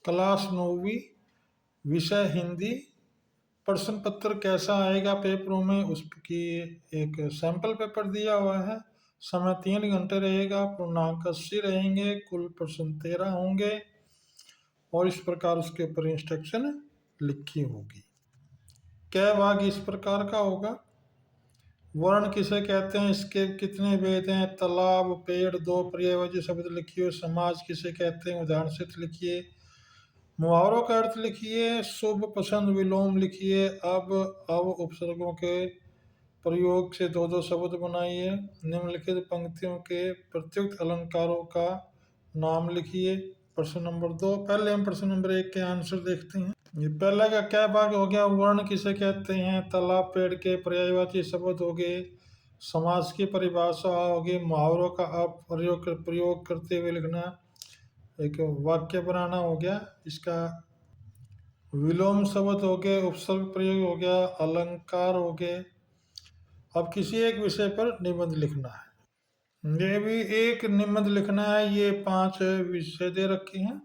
Class 9वीं, विषय हिंदी। प्रश्न पत्र कैसा आएगा पेपरों में, उसकी एक सैंपल पेपर दिया हुआ है। समय 3 घंटे रहेगा, पूर्णांक 80 रहेंगे, कुल प्रश्न 13 होंगे और इस प्रकार उसके ऊपर इंस्ट्रक्शन लिखी होगी। कै भाग इस प्रकार का होगा। वर्ण किसे कहते हैं, इसके कितने भेद हैं। तालाब, पेड़, दो पर्यायवाची शब्द लिखिए। समाज किसे कहते हैं, उदाहरण से लिखिए। मुहावरों का अर्थ लिखिए। शुभ, पसंद, विलोम लिखिए। अब उपसर्गों के प्रयोग से दो दो शब्द बनाइए। निम्नलिखित पंक्तियों के प्रत्युक्त अलंकारों का नाम लिखिए। प्रश्न नंबर 2। पहले हम प्रश्न नंबर 1 के आंसर देखते हैं। ये पहला का क्या भाग हो गया। वर्ण किसे कहते हैं। तालाब, पेड़ के पर्यायवाची शब्द हो गए। समास की परिभाषा होगी। मुहावरों का प्रयोग करते हुए लिखना, एक वाक्य बनाना हो गया। इसका विलोम शब्द हो गए, उपसर्ग प्रयोग हो गया, अलंकार हो गए। अब किसी एक विषय पर निबंध लिखना है। ये भी एक निबंध लिखना है। ये 5 विषय दे रखे हैं।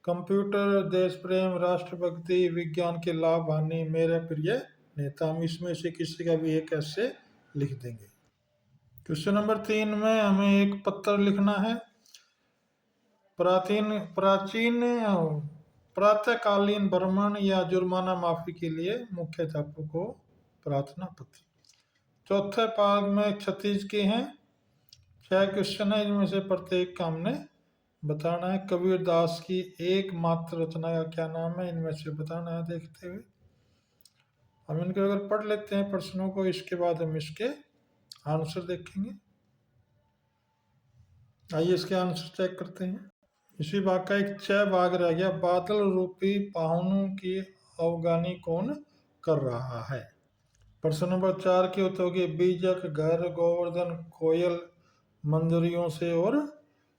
कंप्यूटर, देश प्रेम, राष्ट्रभक्ति, विज्ञान के लाभ हानि, मेरे प्रिय नेता। हम इसमें से किसी का भी एक ऐसे लिख देंगे। क्वेश्चन नंबर 3 में हमें एक पत्र लिखना है। प्रातःकालीन भ्रमण या जुर्माना माफी के लिए मुख्याध्यापक को प्रार्थना पत्र। चौथे भाग में 36 के हैं। 6 क्वेश्चन है, इनमें से प्रत्येक का हमने बताना है। कबीर दास की एकमात्र रचना का क्या नाम है, इनमें से बताना है। देखते हुए हम इनको अगर पढ़ लेते हैं प्रश्नों को, इसके बाद हम इसके आंसर देखेंगे। आइए इसके आंसर चेक करते हैं। इसी भाग का एक 6 भाग रह गया। बादल रूपी पाहुनों की अवगानी कौन कर रहा है। प्रश्न नंबर 4 के उत्तर होगी बीजक, घर, गोवर्धन, कोयल, मंजरियों से और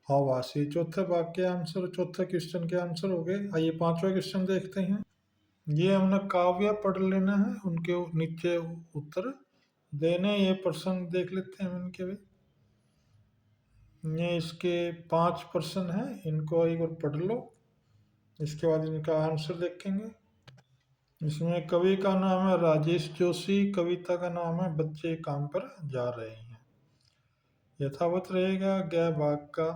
हवा से। चौथे भाग के आंसर, चौथे क्वेश्चन के आंसर हो गए। आइए 5वां क्वेश्चन देखते हैं। ये हमने काव्य पढ़ लेना है, उनके नीचे उत्तर देने। ये प्रश्न देख लेते हैं हम इनके भी। ये इसके 5 प्रश्न हैं, इनको एक बार पढ़ लो, इसके बाद इनका आंसर देखेंगे। इसमें कवि का नाम है राजेश जोशी, कविता का नाम है बच्चे काम पर जा रहे हैं। यथावत रहेगा। गै भाग का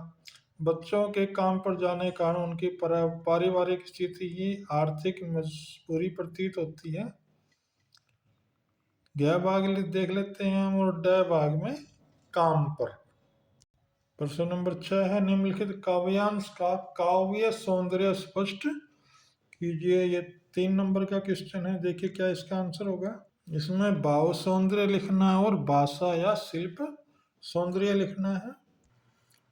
बच्चों के काम पर जाने के कारण उनकी पारिवारिक स्थिति ही आर्थिक मजबूरी प्रतीत होती है। गै भाग देख लेते हैं हम, और डै भाग में काम पर। प्रश्न नंबर 6 है निम्नलिखित काव्यांश का काव्य सौंदर्य स्पष्ट कीजिए। ये 3 नंबर का क्वेश्चन है। देखिए क्या इसका आंसर होगा। इसमें भाव सौंदर्य लिखना है और भाषा या शिल्प सौंदर्य लिखना है।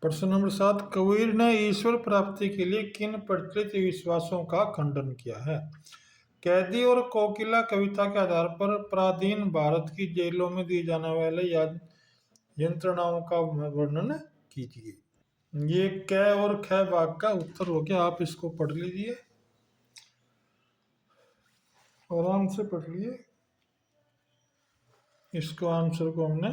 प्रश्न नंबर 7 कबीर ने ईश्वर प्राप्ति के लिए किन प्रचलित विश्वासों का खंडन किया है। कैदी और कोकिला कविता के आधार पर पराधीन भारत की जेलों में दी जाने वाले यंत्रणाओं का वर्णन कीजिए। ये कै और ख भाग का उत्तर हो गया। आप इसको पढ़ लीजिए, आराम से पढ़ लिए। इसको आंसर को हमने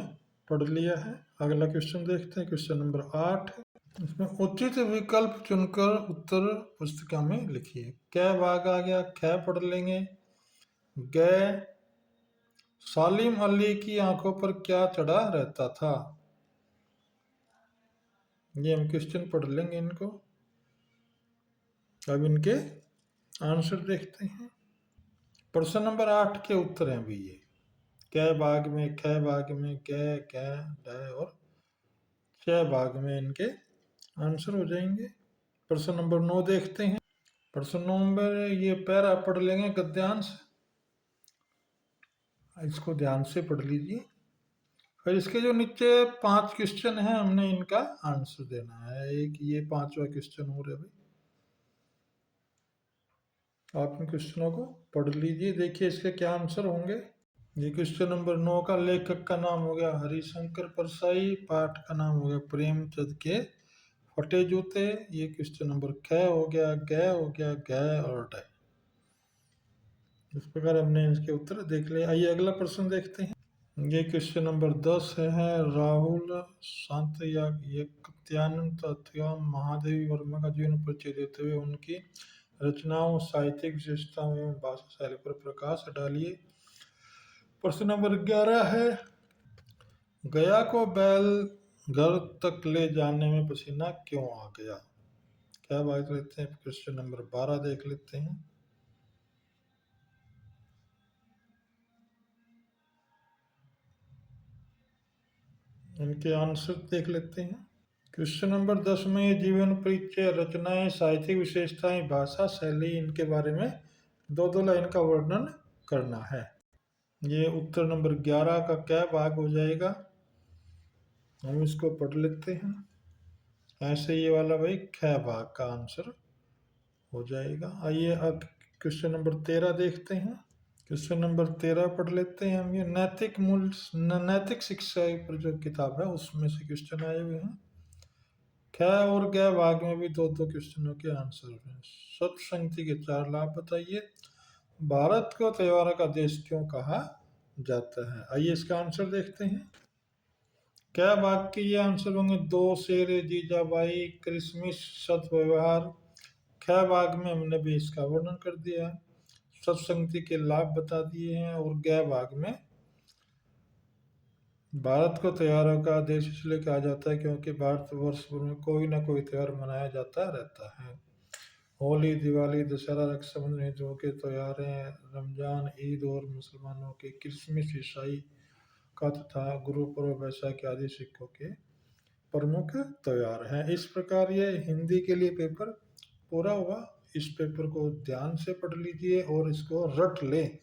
पढ़ लिया है। अगला क्वेश्चन देखते हैं, क्वेश्चन नंबर 8। इसमें उचित विकल्प चुनकर उत्तर पुस्तिका में लिखिए। कै भाग आ गया, ख पढ़ लेंगे। गै सालिम अली की आंखों पर क्या चढ़ा रहता था। ये हम क्वेश्चन पढ़ लेंगे इनको। अब इनके आंसर देखते हैं। प्रश्न नंबर 8 के उत्तर हैं भी ये। कै भाग में, ख भाग में, कै, कै, डै और 6 भाग में इनके आंसर हो जाएंगे। प्रश्न नंबर 9 देखते हैं। प्रश्न नंबर ये पैरा पढ़ लेंगे गद्यांश, इसको ध्यान से पढ़ लीजिए। फिर इसके जो नीचे 5 क्वेश्चन हैं, हमने इनका आंसर देना है। एक ये 5वां क्वेश्चन हो रहा है भाई। आप इन क्वेश्चनों को पढ़ लीजिए, देखिए इसके क्या आंसर होंगे। ये क्वेश्चन नंबर 9 का लेखक का नाम हो गया हरिशंकर परसाई, पाठ का नाम हो गया प्रेमचंद के फटे जूते। ये क्वेश्चन नंबर ख हो गया, गै हो गया, गै और डै। इस प्रकार हमने इसके उत्तर देख लिया। आइए अगला प्रश्न देखते हैं। ये क्वेश्चन नंबर 10 है। राहुल शांतयाग महादेवी वर्मा का जीवन परिचय देते हुए उनकी रचनाओं, साहित्यिक विशेषताओं एवं भाषा शैली पर प्रकाश डालिए। प्रश्न नंबर 11 है, गया को बैल घर तक ले जाने में पसीना क्यों आ गया? क्या बात लेते हैं? क्वेश्चन नंबर 12 देख लेते हैं। इनके आंसर देख लेते हैं। क्वेश्चन नंबर 10 में ये जीवन परिचय, रचनाएं, साहित्यिक विशेषताएं, भाषा शैली, इनके बारे में दो दो लाइन का वर्णन करना है। ये उत्तर नंबर 11 का क्या भाग हो जाएगा? हम इसको पढ़ लेते हैं। ऐसे ये वाला भाई ख भाग का आंसर हो जाएगा। आइए अब क्वेश्चन नंबर 13 देखते हैं। क्वेश्चन नंबर 13 पढ़ लेते हैं हम। ये नैतिक मूल्य, नैतिक शिक्षा पर जो किताब है उसमें से क्वेश्चन आए हुए हैं। ख और ग भाग में भी दो दो क्वेश्चनों के आंसर हैं। सत्संगति के 4 लाभ बताइए। भारत को त्योहारों का देश क्यों कहा जाता है? आइए इसका आंसर देखते हैं। क्या भाग के ये आंसर होंगे? 2 शेर, जीजाबाई, क्रिसमस, सद्व्यवहार। ख भाग में हमने भी इसका वर्णन कर दिया है, सत्संगति के लाभ बता दिए हैं, और ग भाग में भारत को त्योहारों का देश इसलिए कहा जाता है क्योंकि भारत वर्ष भर में कोई ना कोई त्योहार मनाया जाता रहता है। होली, दिवाली, दशहरा, रक्षाबंधन हिंदुओं के त्योहार हैं। रमजान, ईद और मुसलमानों के क्रिसमस, ईसाई का तथा गुरु पर्व, वैसाखी आदि सिखों के प्रमुख त्योहार हैं। इस प्रकार ये हिंदी के लिए पेपर पूरा हुआ। इस पेपर को ध्यान से पढ़ लीजिए और इसको रट लें।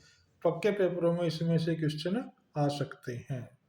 पक्के पेपरों में इसमें से क्वेश्चन आ सकते हैं।